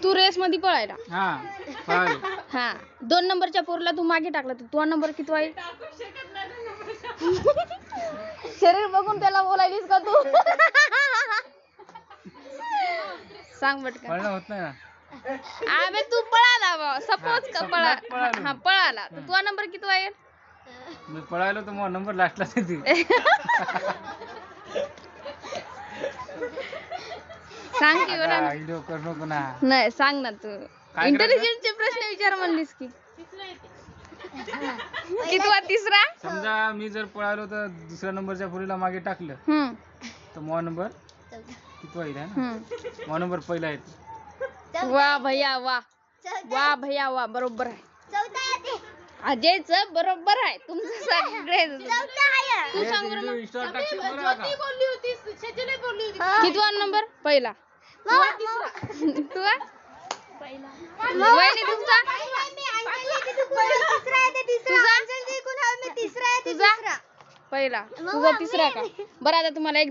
तू race मध्ये पळायला. हा 2 नंबरच्या पोरला तू मागे टाकला तर तुझा नंबर किती आहे? शरीर बघून त्याला बोलायलीस का तू? सांग पटकन. पळणं होत नाही ना. अबे तू पळाला सपोज का पळाला तर तुझा नंबर किती आहे? मी पळायलो तर मग नंबर लास्टला येते. सांग की बरं. व्हिडिओ करू नको ना. नाही सांग ना तू. इंटेलिजन्सचे प्रश्न विचार म्हणलीस की. कितवा तिसरा? समजा मी जर पळालो तर दुसऱ्या नंबरच्या पोरीला मागे टाकलं तर मग नंबर कितवा येईल ना? मग नंबर पहिला येतो. वा भैया वा. वा भैया वा बरोबर आहे. अजयच बरोबर आहे. तुमचं सगळे तू सांग बरं. कितवा नंबर? पहिला. तुझा वहिनी तुमचा? तुझा पहिला. तुझा तिसरा का? बरं आता तुम्हाला एक